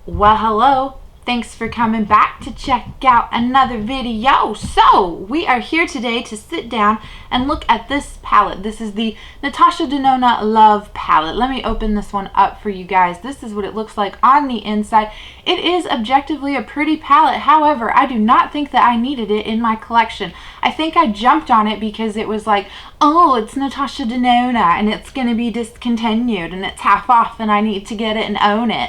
Well, hello. Thanks for coming back to check out another video. So, we are here today to sit down and look at this palette. This is the Natasha Denona Love palette. Let me open this one up for you guys. This is what it looks like on the inside. It is objectively a pretty palette. However, I do not think that I needed it in my collection. I think I jumped on it because it was like, oh, it's Natasha Denona and it's going to be discontinued and it's half off and I need to get it and own it.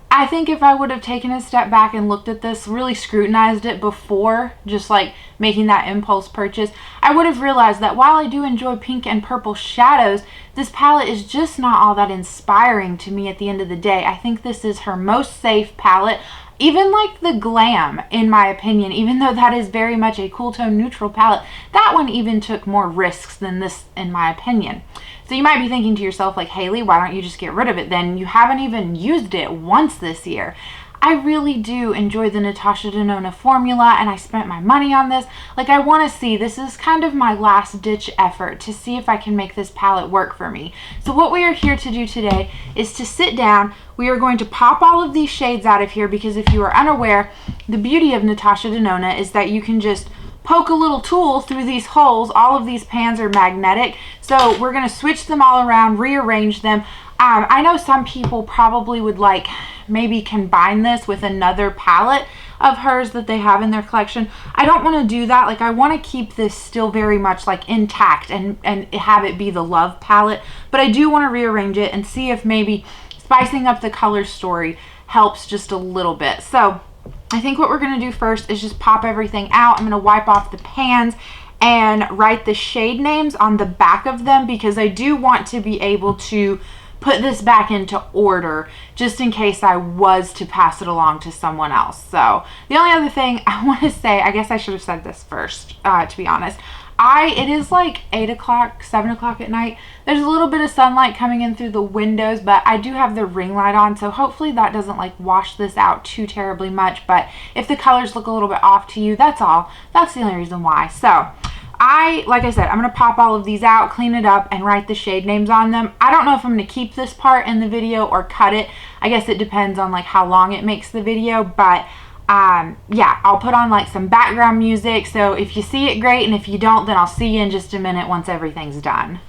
I think if I would have taken a step back and looked at this, really scrutinized it before just like making that impulse purchase, I would have realized that while I do enjoy pink and purple shadows, this palette is just not all that inspiring to me at the end of the day. I think this is her most safe palette. Even like the Glam, in my opinion, even though that is very much a cool tone neutral palette, that one even took more risks than this, in my opinion. So you might be thinking to yourself, like, Haley, why don't you just get rid of it then? You haven't even used it once this year. I really do enjoy the Natasha Denona formula, and I spent my money on this. Like, I want to see, this is kind of my last ditch effort to see if I can make this palette work for me. So what we are here to do today is to sit down. We are going to pop all of these shades out of here because if you are unaware, the beauty of Natasha Denona is that you can just poke a little tool through these holes. All of these pans are magnetic, so we're going to switch them all around, rearrange them. I know some people probably would like maybe combine this with another palette of hers that they have in their collection. I don't want to do that. Like, I want to keep this still very much like intact and have it be the Love palette, but I do want to rearrange it and see if maybe spicing up the color story helps just a little bit. So I think what we're going to do first is just pop everything out. I'm going to wipe off the pans and write the shade names on the back of them because I do want to be able to put this back into order just in case I was to pass it along to someone else. So the only other thing I want to say, I guess I should have said this first, to be honest. It is like 8 o'clock, 7 o'clock at night. There's a little bit of sunlight coming in through the windows, but I do have the ring light on, so hopefully that doesn't like wash this out too terribly much. But if the colors look a little bit off to you, that's all. That's the only reason why. So like I said, I'm going to pop all of these out, clean it up, and write the shade names on them. I don't know if I'm going to keep this part in the video or cut it. I guess it depends on like how long it makes the video, but yeah, I'll put on like some background music, so if you see it, great, and if you don't, then I'll see you in just a minute once everything's done.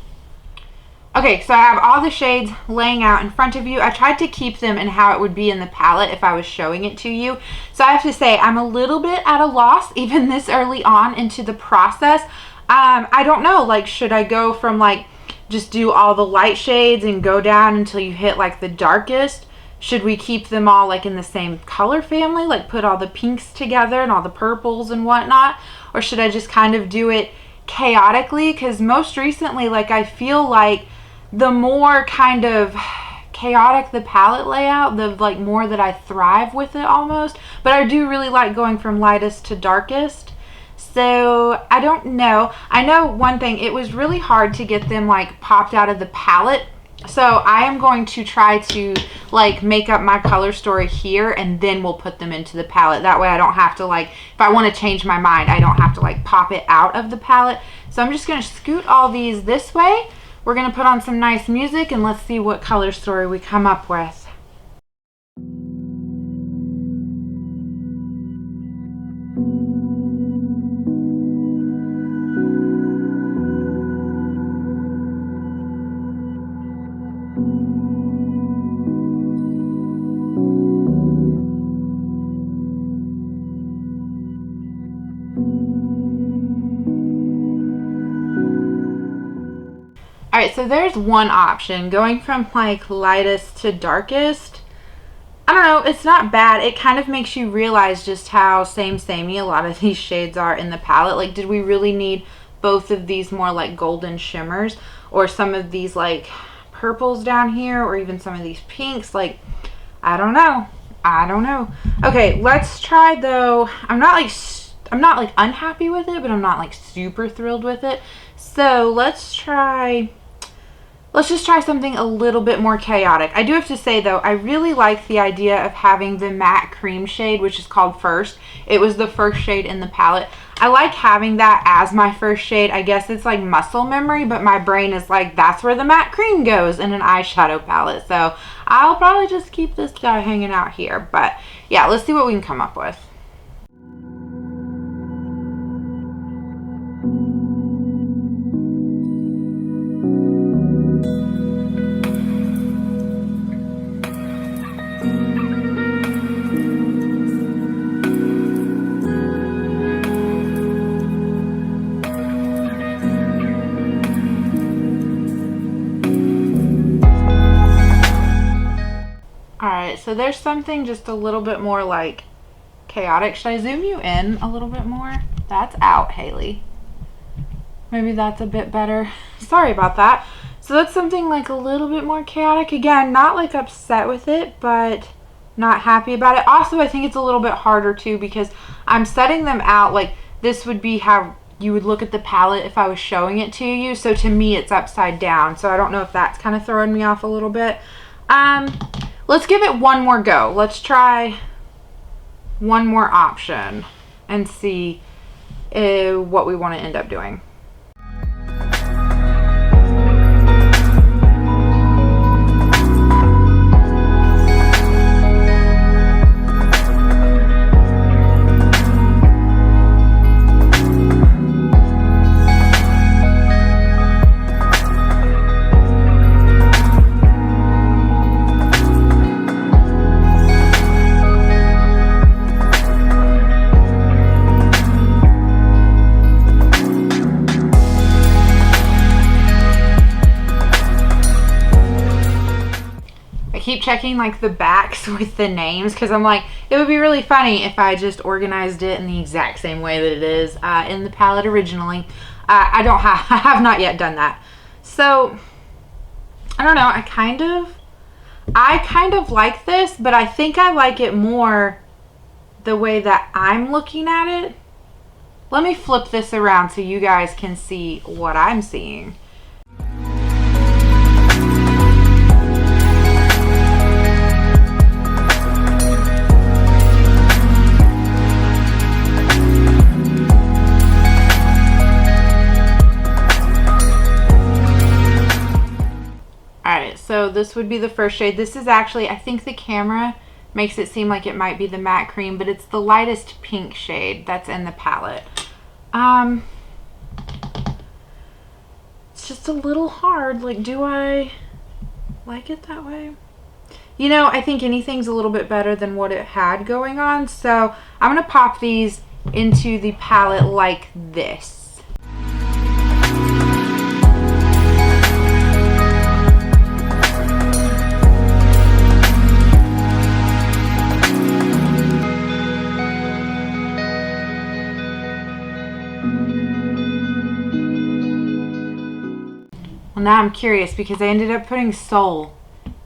Okay, so I have all the shades laying out in front of you. I tried to keep them in how it would be in the palette if I was showing it to you. So I have to say, I'm a little bit at a loss even this early on into the process. I don't know, like, should I go from like just do all the light shades and go down until you hit like the darkest? Should we keep them all like in the same color family, like put all the pinks together and all the purples and whatnot? Or should I just kind of do it chaotically? Because most recently, like, I feel like the more kind of chaotic the palette layout, the like more that I thrive with it almost. But I do really like going from lightest to darkest. So I don't know. I know one thing, it was really hard to get them like popped out of the palette. So I am going to try to like make up my color story here and then we'll put them into the palette. That way I don't have to like, if I want to change my mind, I don't have to like pop it out of the palette. So I'm just going to scoot all these this way. We're going to put on some nice music and let's see what color story we come up with. Alright, so there's one option, going from like lightest to darkest. I don't know, it's not bad. It kind of makes you realize just how samey a lot of these shades are in the palette. Like, did we really need both of these more like golden shimmers, or some of these like purples down here, or even some of these pinks? Like, I don't know. Okay, let's try though. I'm not like unhappy with it, but I'm not like super thrilled with it. So let's try let's just try something a little bit more chaotic. I do have to say though, I really like the idea of having the matte cream shade, which is called First. It was the first shade in the palette. I like having that as my first shade. I guess it's like muscle memory, but my brain is like, that's where the matte cream goes in an eyeshadow palette. So I'll probably just keep this guy hanging out here. But yeah, let's see what we can come up with. Alright, so there's something just a little bit more like chaotic. Should I zoom you in a little bit more? That's out, Haley. Maybe that's a bit better. Sorry about that. So that's something like a little bit more chaotic. Again, not like upset with it, but not happy about it. Also, I think it's a little bit harder too because I'm setting them out like this would be how you would look at the palette if I was showing it to you. So to me, it's upside down. So I don't know if that's kind of throwing me off a little bit. Let's give it one more go. Let's try one more option and see what we want to end up doing. Keep checking like the backs with the names because I'm like, it would be really funny if I just organized it in the exact same way that it is in the palette originally. I have not yet done that. So I don't know, I kind of like this, but I think I like it more the way that I'm looking at it. Let me flip this around so you guys can see what I'm seeing. So this would be the first shade. This is actually, I think the camera makes it seem like it might be the matte cream, but it's the lightest pink shade that's in the palette. It's just a little hard. Like, do I like it that way? You know, I think anything's a little bit better than what it had going on. So I'm going to pop these into the palette like this. Well, now I'm curious because I ended up putting Soul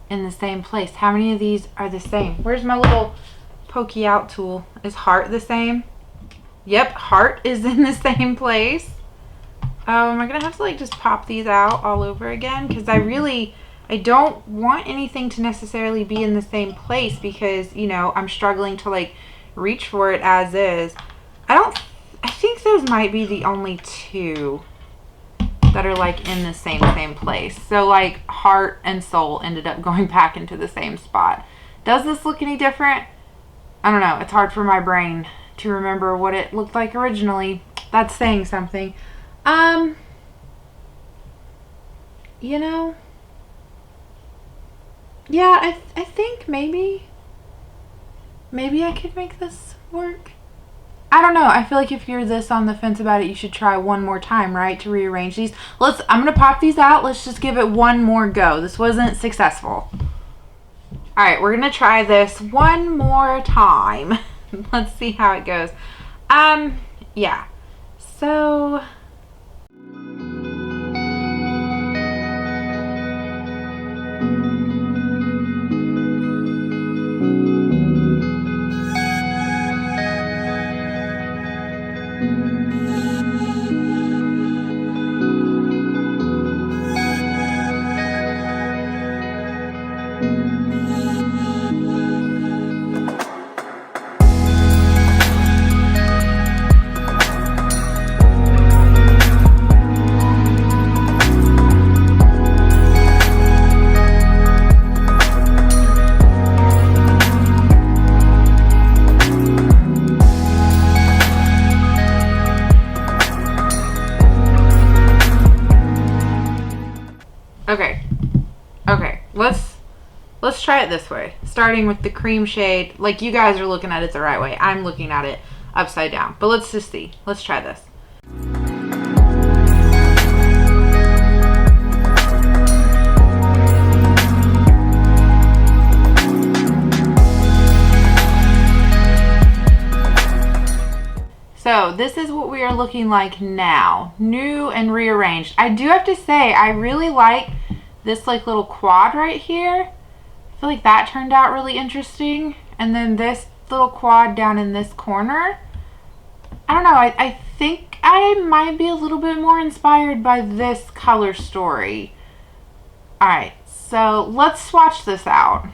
in the same place. How many of these are the same? Where's my little pokey out tool? Is Heart the same? Yep, Heart is in the same place. Am I gonna have to like just pop these out all over again? Because I don't want anything to necessarily be in the same place because, you know, I'm struggling to like reach for it as is. I think those might be the only two that are like in the same place. So like Heart and Soul ended up going back into the same spot. Does this look any different? I don't know. It's hard for my brain to remember what it looked like originally. That's saying something. You know, yeah, I think maybe I could make this work. I don't know. I feel like if you're this on the fence about it, you should try one more time, right? To rearrange these. I'm going to pop these out. Let's just give it one more go. This wasn't successful. All right, we're going to try this one more time. Let's see how it goes. Yeah. So let's try it this way. Starting with the cream shade. Like, you guys are looking at it the right way. I'm looking at it upside down. But let's just see. Let's try this. So this is what we are looking like now, new and rearranged. I do have to say, I really like this like little quad right here. I feel like that turned out really interesting. And then this little quad down in this corner. I don't know, I think I might be a little bit more inspired by this color story. All right, so let's swatch this out.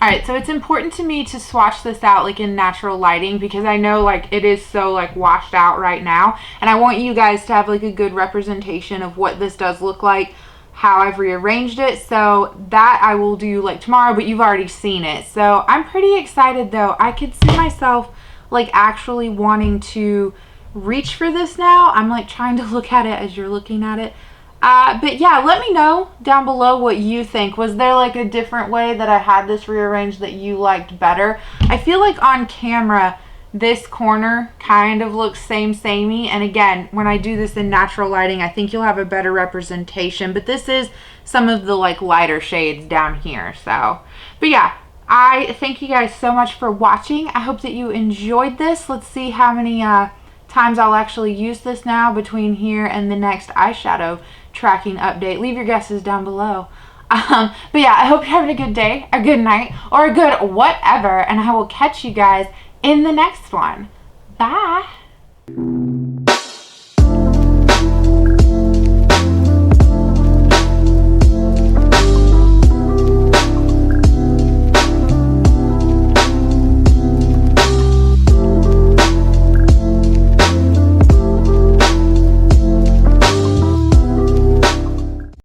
Alright, so it's important to me to swatch this out like in natural lighting because I know like it is so like washed out right now, and I want you guys to have like a good representation of what this does look like, how I've rearranged it. So that I will do like tomorrow, but you've already seen it. So I'm pretty excited though. I could see myself like actually wanting to reach for this now. I'm like trying to look at it as you're looking at it. But yeah, let me know down below what you think. Was there like a different way that I had this rearranged that you liked better? I feel like on camera, this corner kind of looks samey. And again, when I do this in natural lighting, I think you'll have a better representation. But this is some of the like lighter shades down here. So, but yeah, I thank you guys so much for watching. I hope that you enjoyed this. Let's see how many times I'll actually use this now between here and the next eyeshadow tracking update. Leave your guesses down below. But yeah, I hope you're having a good day, a good night, or a good whatever, and I will catch you guys in the next one. Bye.